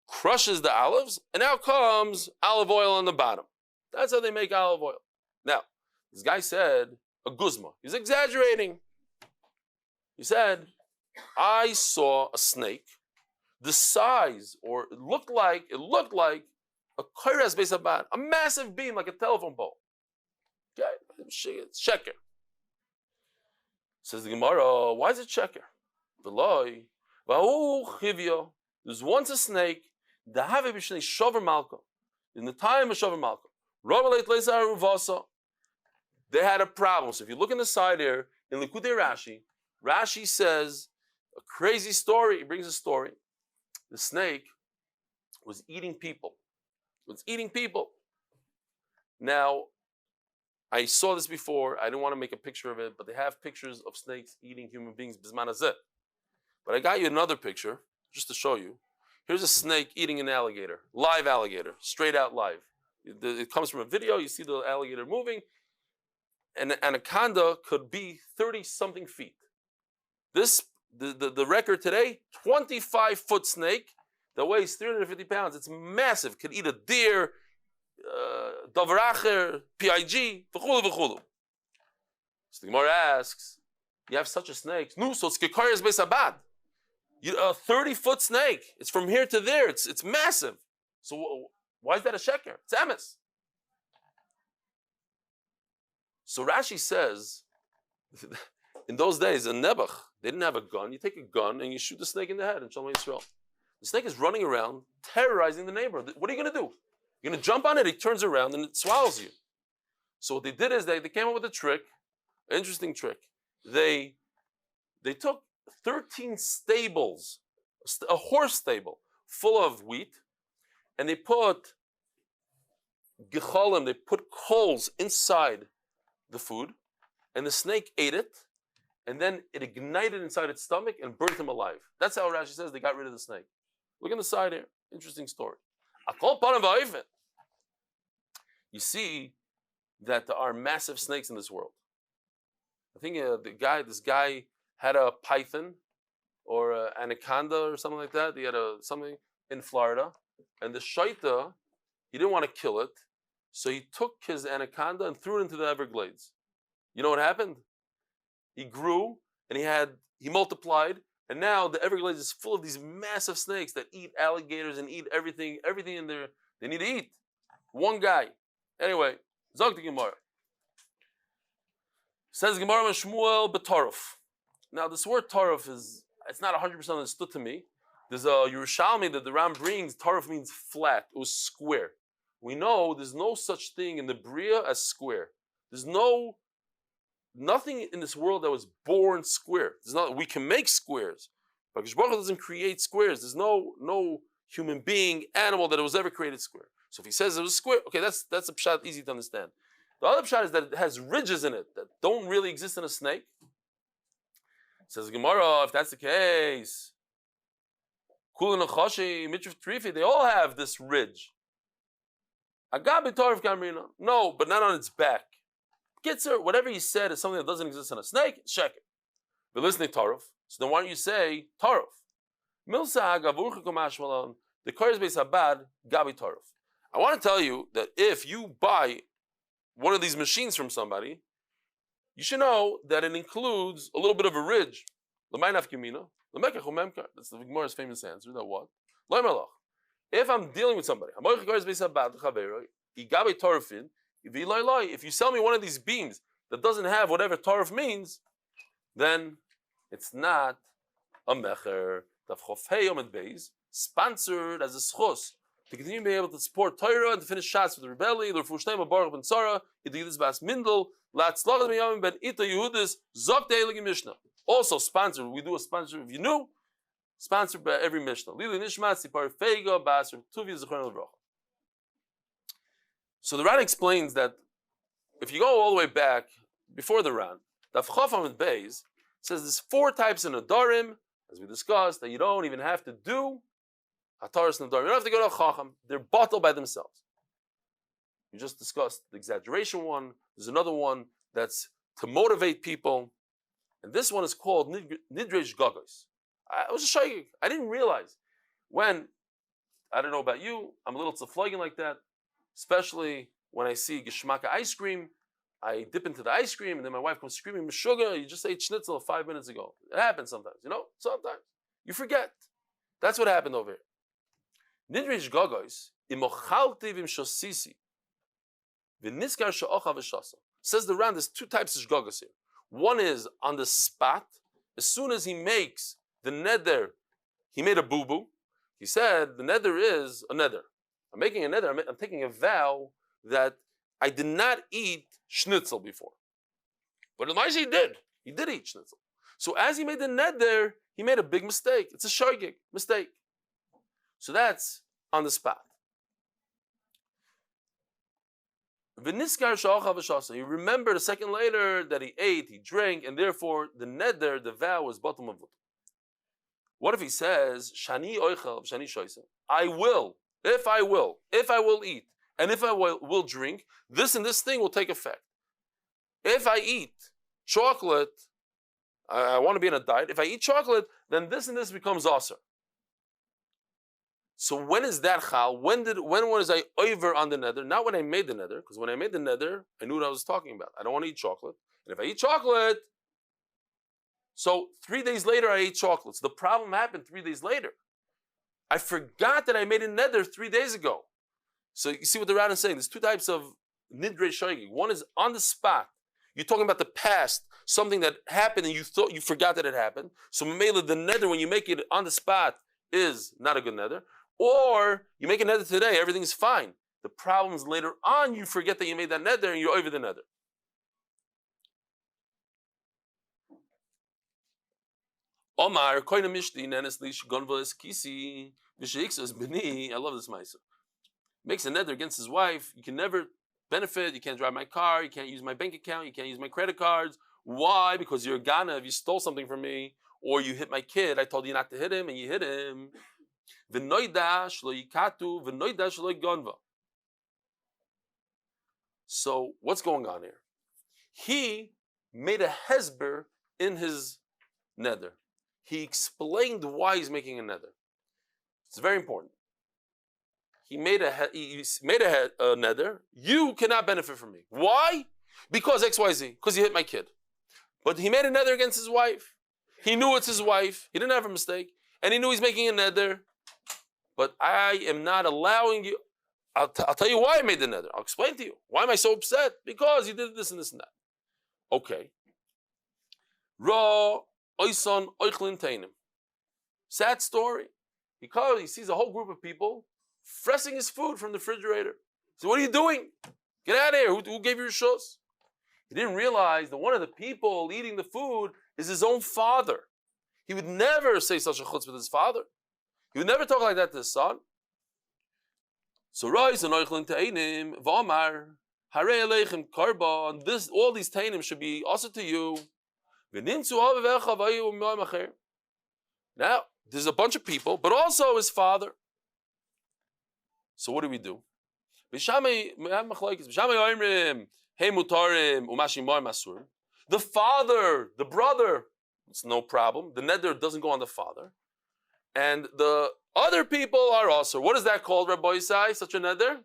crushes the olives. And out comes olive oil on the bottom. That's how they make olive oil. Now, this guy said a guzma. He's exaggerating. He said, I saw a snake the size, or it looked like a koiras beis abad, a massive beam like a telephone pole. Okay, it's sheker. Says the Gemara, why is it sheker? V'loi, v'ahu chivya. There's once a snake. Dahave b'shnei shover malka. In the time of shover malka, Robaleit leizar uvasa. They had a problem. So if you look in the side here in Likutei Rashi, Rashi says a crazy story. He brings a story. The snake was eating people. Now, I saw this before. I didn't want to make a picture of it, but they have pictures of snakes eating human beings. Bisman hazeh. But I got you another picture just to show you. Here's a snake eating an alligator, live alligator, straight out live. It comes from a video. You see the alligator moving. An anaconda could be 30-something feet. The record today, 25-foot snake that weighs 350 pounds. It's massive. Could eat a deer, davracher, pig, v'chulu v'chulu. So the Gemara asks, you have such a snake? No, so it's kikaris beis abad. A 30-foot snake. It's from here to there. It's massive. So why is that a sheker? It's emes. So Rashi says, in those days, in Nebuch, they didn't have a gun. You take a gun and you shoot the snake in the head in Shalom Yisrael. The snake is running around, terrorizing the neighborhood. What are you going to do? You're going to jump on it, it turns around, and it swallows you. So what they did is they came up with a trick, an interesting trick. They took 13 stables, a horse stable, full of wheat, and they put gecholim, they put coals inside the food, and the snake ate it, and then it ignited inside its stomach and burnt him alive. That's how Rashi says they got rid of the snake. Look on the side here. Interesting story. You see that there are massive snakes in this world. I think this guy had a python or an anaconda or something like that. He had something in Florida, and the shaita, he didn't want to kill it, so he took his anaconda and threw it into the Everglades. You know what happened? He grew and he multiplied, and now the Everglades is full of these massive snakes that eat alligators and eat everything in there they need to eat. One guy. Anyway, Zog the Gemara. Says Gemara Shmuel B'Taruf. Now this word Taruf it's not 100% understood to me. There's a Yerushalmi that the Ram brings. Taruf means flat. It was square. We know there's no such thing in the Bria as square. There's nothing in this world that was born square. We can make squares, but Baruch doesn't create squares. There's no human being, animal that was ever created square. So if he says it was square, okay, that's a pshat easy to understand. The other pshat is that it has ridges in it that don't really exist in a snake. Says Gemara, if that's the case, Kulin Achashi, Mitzvah Trifi, they all have this ridge. Agabi Tarif Gamrina. No, but not on its back. Gitzer, whatever you said is something that doesn't exist in a snake, check it. But listening Tarif. So then why don't you say Tarif? Milsa Gavurchikum the Koyers Beis Abad, Gabi Tarif. I want to tell you that if you buy one of these machines from somebody, you should know that it includes a little bit of a ridge. That's the Gemara's famous answer. That what? If I'm dealing with somebody, if you sell me one of these beams that doesn't have whatever tarif means, then it's not a mecher. Amud Beis, sponsored as a zchus to continue being able to support Torah and to finish shots with the Reb Eli, Refuah Shlaima, Boruch ben Tzara, Yidis Bas Mindel, Latzlachat Miyamim ben Ita Yehudis, Zok De'elig Mishnah. Also sponsored. We do a sponsor if you knew. Sponsored by every Mishnah. Lili Nishmash, Sipar Feiga, Basar, Tuvi, Zechariah, Levrach. So the Ran explains that if you go all the way back before the Ran, Daf Amud Beis says there's 4 types of Nedarim, as we discussed, that you don't even have to do Hataras Nedarim. You don't have to go to a Chacham. They're bottled by themselves. We just discussed the exaggeration one. There's another one that's to motivate people. And this one is called Nidrej Gagos. I was a shaykh. I didn't realize when, I don't know about you, I'm a little tzaflagin like that, especially when I see Geshmaka ice cream. I dip into the ice cream and then my wife comes screaming, Meshuggah, you just ate schnitzel 5 minutes ago. It happens sometimes, sometimes. You forget. That's what happened over here. Nidrej Gagos Imochalti v'imshosisi. V'niskar she'ocha v'shasa. Says the Ran, there's two types of shgogas here. One is on the spot. As soon as he makes the neder, he made a boo-boo. He said, the neder is a neder. I'm making a neder, I'm taking a vow that I did not eat schnitzel before. But in Maisha he did. He did eat schnitzel. So as he made the neder, he made a big mistake. It's a shoygig mistake. So that's on the spot. He remembered a second later that he ate, he drank, and therefore the neder, the vow, was bottom of it. What if he says, Shani oichel, shani shoyse, I will eat, and if I will drink, this and this thing will take effect. If I eat chocolate, I want to be on a diet. If I eat chocolate, then this and this becomes aser. So when is that chal? When was I over on the neder? Not when I made the neder, because when I made the neder, I knew what I was talking about. I don't want to eat chocolate. And if I eat chocolate, so 3 days later I ate chocolates. The problem happened 3 days later. I forgot that I made a neder 3 days ago. So you see what the Ran is saying. There's two types of nidrei shoygig. One is on the spot. You're talking about the past, something that happened and you forgot that it happened. So Mamela, the neder, when you make it on the spot, is not a good neder. Or you make a neder today, everything's fine. The problem is later on you forget that you made that neder and you're over the neder. Omar, koina mishti, nenesli, shgonva es kisi, v'sheiksas b'ni. I love this ma'aser. Makes a neder against his wife. You can never benefit. You can't drive my car. You can't use my bank account. You can't use my credit cards. Why? Because you're a gana. If you stole something from me or you hit my kid, I told you not to hit him and you hit him. So what's going on here? He made a hesber in his neder. He explained why he's making a neder. It's very important. He made a neder. You cannot benefit from me. Why? Because XYZ. Because you hit my kid. But he made a neder against his wife. He knew it's his wife. He didn't have a mistake. And he knew he's making a neder. But I am not allowing you. I'll tell you why I made the neder. I'll explain to you. Why am I so upset? Because you did this and this and that. Okay. Ra oison oichlin tainim. Sad story. Because he sees a whole group of people pressing his food from the refrigerator. So what are you doing? Get out of here. Who gave you your zchus? He didn't realize that one of the people eating the food is his own father. He would never say such a chutz with his father. He would never talk like that to his son. So rise and oichlin tainim v'amar harei aleichem karban. All these tainim should be also to you. Now there's a bunch of people, but also his father. So what do we do? The father, the brother, it's no problem. The neder doesn't go on the father. And the other people are also. What is that called, Reb Eli? Such a neder?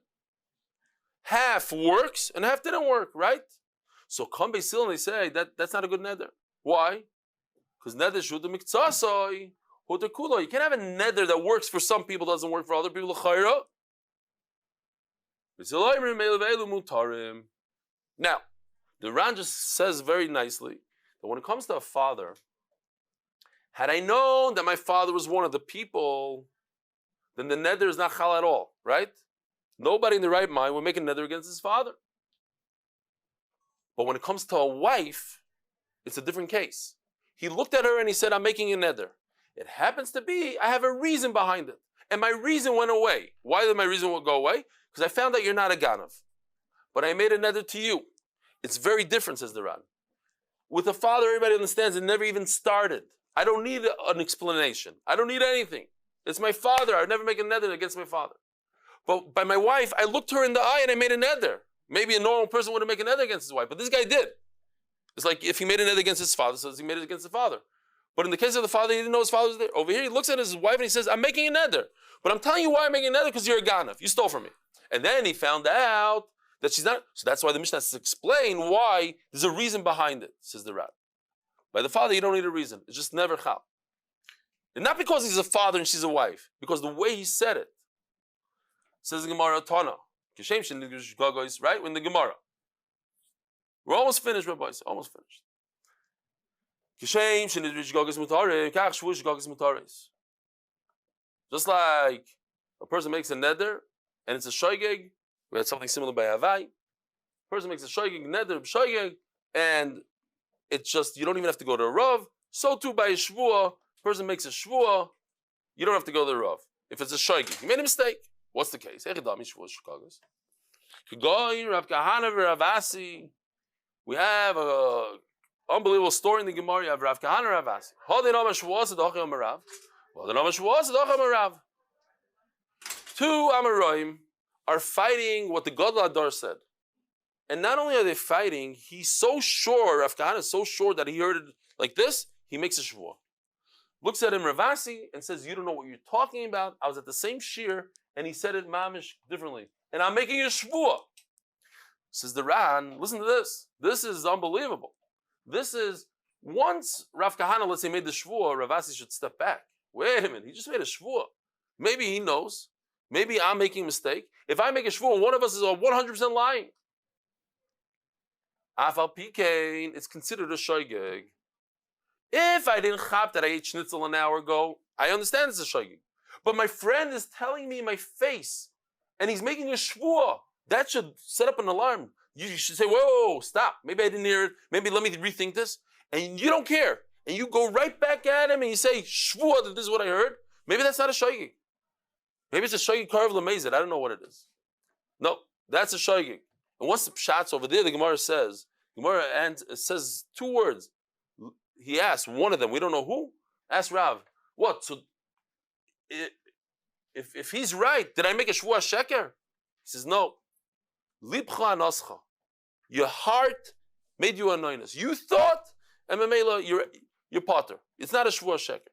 Half works and half didn't work, right? So come Beisil and they say that's not a good neder. Why? Because neder shuda miktsasoi hudakulo. You can't have a neder that works for some people, doesn't work for other people. Now, the Ran just says very nicely that when it comes to a father, had I known that my father was one of the people, then the neder is not chal at all, right? Nobody in the right mind would make a neder against his father. But when it comes to a wife, it's a different case. He looked at her and he said, I'm making a neder. It happens to be, I have a reason behind it. And my reason went away. Why did my reason go away? Because I found out you're not a ganav. But I made a neder to you. It's very different, says the Ran. With a father, everybody understands it never even started. I don't need an explanation. I don't need anything. It's my father. I would never make a neder against my father. But by my wife, I looked her in the eye and I made a neder. Maybe a normal person wouldn't make a neder against his wife, but this guy did. It's like if he made a neder against his father, says he made it against the father. But in the case of the father, he didn't know his father was there. Over here, he looks at his wife and he says, I'm making a neder. But I'm telling you why I'm making a neder, because you're a ganav. You stole from me. And then he found out that she's not. So that's why the Mishnah has to explain why there's a reason behind it, says the Ran. By the father, you don't need a reason. It's just never chal. And not because he's a father and she's a wife, because the way he said it. Says the Gemara, Tana. Right? When the Gemara. We're almost finished, Rabbi. Almost finished. Just like a person makes a neder and it's a shoygeg, we had something similar by Havai. A person makes a shoygeg, neder, shoygeg, and it's just, you don't even have to go to a Rav. So too by a shvuah, person makes a shvuah, you don't have to go to the Rav. If it's a shoygeg, you made a mistake. What's the case? We have a unbelievable story in the Gemara. You have Rav Kahana, Rav Asi. Two Amoraim are fighting what the Gadol Adar said. And not only are they fighting, he's so sure, Rav Kahana is so sure that he heard it like this, he makes a shvuah. Looks at him, Rav Asi, and says, you don't know what you're talking about. I was at the same shir, and he said it mamish differently. And I'm making a shvuah. Says the Ran, listen to this. This is unbelievable. This is, once Rav Kahana, let's say, made the shvuah, Rav Asi should step back. Wait a minute, he just made a shvuah. Maybe he knows. Maybe I'm making a mistake. If I make a shvuah, one of us is 100% lying. Afal Pikein, it's considered a shoygeg. If I didn't chap that I ate schnitzel an hour ago, I understand it's a shoygeg. But my friend is telling me in my face, and he's making a shvuah. That should set up an alarm. You should say, whoa, stop. Maybe I didn't hear it. Maybe let me rethink this. And you don't care. And you go right back at him and you say, shvuah, that this is what I heard. Maybe that's not a shoygeg. Maybe it's a shoygeg karv lemezid. I don't know what it is. No, that's a shoygeg. And once the pshat's over there, the Gemara says, and it says two words. He asked one of them, we don't know who. Asked Rav, what? So if he's right, did I make a shvuah sheker? He says, no. Libcha anoscha. Your heart made you anoinus. You thought, and memela, you're potter. It's not a shvuah sheker.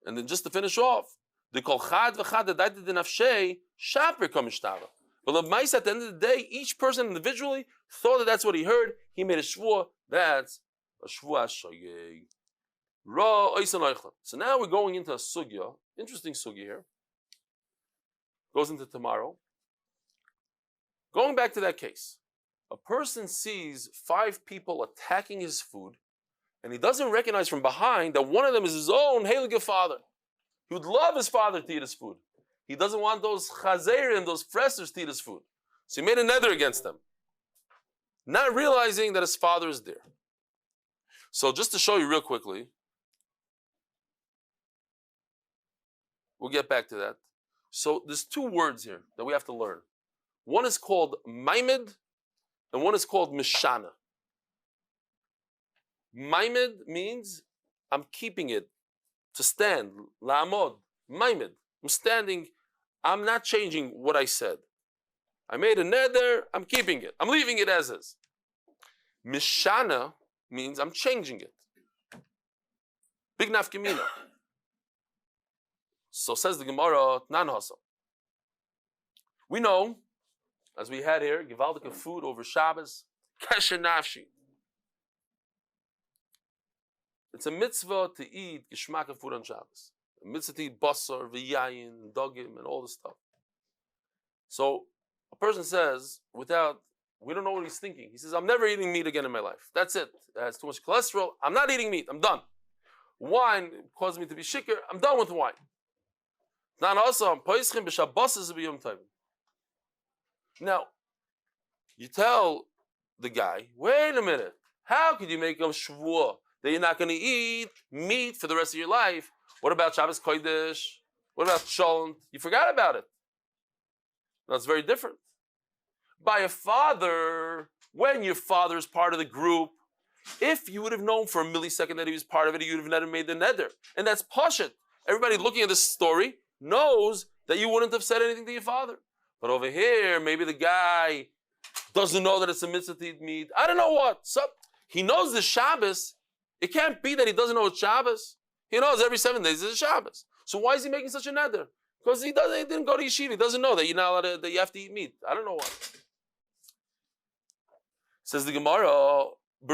And then just to finish off, the kol chad v'chad adayted denafshei shaper kamishtara. But the mice at the end of the day, each person individually thought that that's what he heard. He made a shvuah. That's a shvuah shoygeg. Ra oisan oichlan. So now we're going into a sugya. Interesting sugya here. Goes into tomorrow. Going back to that case, a person sees 5 people attacking his food, and he doesn't recognize from behind that one of them is his own heilige father. He would love his father to eat his food. He doesn't want those chazerim, those fressers to eat his food. So he made a neder against them, not realizing that his father is there. So just to show you real quickly, we'll get back to that. So there's 2 words here that we have to learn. One is called maimed, and one is called mishana. Maimed means I'm keeping it to stand. La'amod, maimed. I'm standing. I'm not changing what I said. I made a neder. I'm keeping it. I'm leaving it as is. Mishana means I'm changing it. Big nafkemina. So says the Gemara, nan hasa. We know, as we had here, gewaldige food over Shabbos, kesher nafshi. It's a mitzvah to eat geschmack of food on Shabbos. A mitzvah to eat basar, v'yayin, dogim, and all this stuff. So a person says, we don't know what he's thinking. He says, I'm never eating meat again in my life. That's it. It has too much cholesterol. I'm not eating meat. I'm done. Wine caused me to be shikr. I'm done with wine. Now, you tell the guy, wait a minute, how could you make a shvuah that you're not going to eat meat for the rest of your life? What about Shabbos Kodesh? What about Sholem? You forgot about it. That's very different. By a father, when your father is part of the group, if you would have known for a millisecond that he was part of it, you would have never made the neder. And that's pashut. Everybody looking at this story knows that you wouldn't have said anything to your father. But over here, maybe the guy doesn't know that it's a mitzvah to eat meat. I don't know what. So he knows the Shabbos. It can't be that he doesn't know it's Shabbos. He knows every 7 days is a Shabbos. So why is he making such a neder? Because he didn't go to yeshiva. He doesn't know that you're not allowed that you have to eat meat. I don't know why. Says the Gemara, in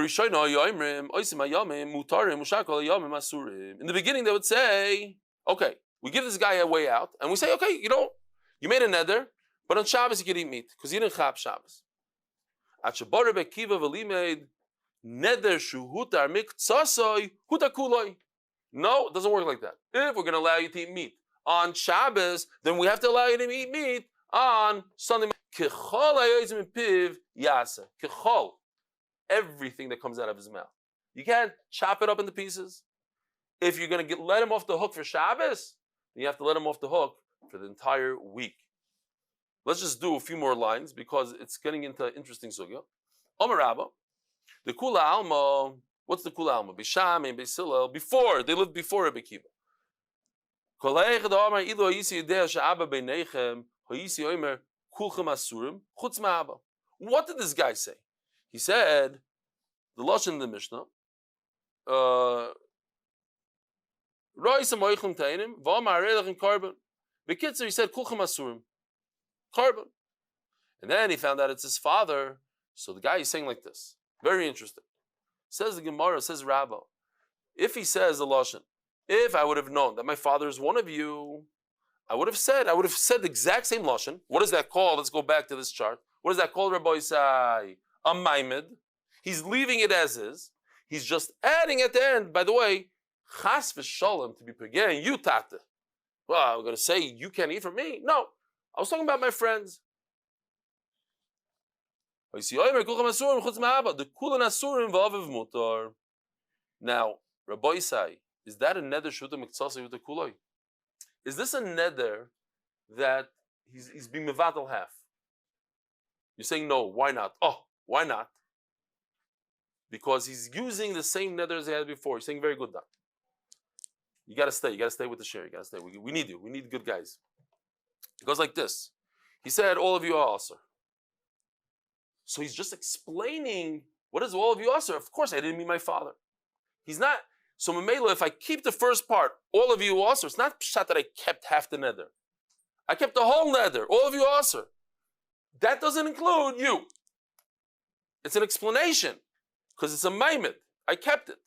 the beginning they would say, okay, We give this guy a way out, and we say, okay, you made a neder, but on Shabbos you can eat meat, because you didn't chap Shabbos. No, it doesn't work like that. If we're going to allow you to eat meat on Shabbos, then we have to allow you to eat meat on Sunday. Everything that comes out of his mouth. You can't chop it up into pieces. If you're going to let him off the hook for Shabbos, then you have to let him off the hook for the entire week. Let's just do a few more lines because it's getting into interesting sugya. Omer Rabba, the Kula Alma, what's the Kula Alma? Bisham and Beisilel, before, they lived before Rebbe Kiva. What did this guy say? He said, the Lashon in the Mishnah, he said, Kulchem Asurim, Karban. And then he found out it's his father. So the guy is saying like this. Very interesting. Says the Gemara, says Rabbah, if he says the Lashon, if I would have known that my father is one of you, I would have said the exact same Lashon. What is that called? Let's go back to this chart. What is that called, Rabbi Isai? A maimed. He's leaving it as is. He's just adding at the end, by the way, chas v'shalom, to be pagain, you tate. Well, I'm going to say you can't eat from me. No, I was talking about my friends. Now, Rabbi Isai, is that a neder shuta miktsasa yuta kuloi? Is this a neder that he's being mevatel half? You're saying no, why not? Oh, why not? Because he's using the same neder as he had before. He's saying very good, Doc. You gotta stay with the share. You gotta stay. We need you. We need good guys. It goes like this. He said, all of you are also. So he's just explaining, what is all of you also? Of course, I didn't mean my father. He's not. So Mamela, if I keep the first part, all of you also, it's not pshat that I kept half the neder. I kept the whole neder, all of you also. That doesn't include you. It's an explanation, because it's a maimed. I kept it.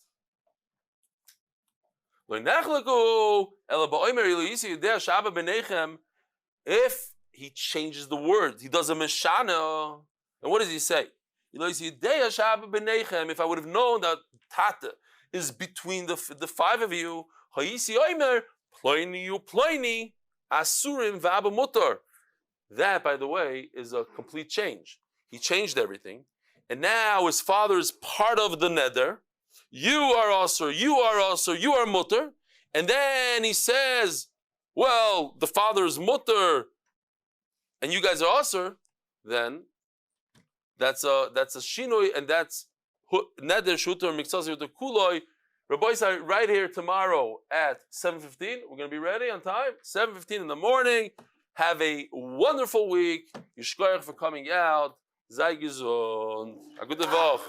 If he changes the word, he does a meshana, and what does he say? If I would have known that Tata is between the five of you, that, by the way, is a complete change. He changed everything, and now his father is part of the neder. You are also, you are mutter, and then he says, well, the father is mutter, and you guys are also. Then that's a shinoi, and that's neder shuter miksasi with the kuloi. Rabbi Isai, right here tomorrow at 7:15. We're going to be ready on time. 7:15 in the morning. Have a wonderful week. Yishkoyach for coming out. Sei gesund. A gute Woche.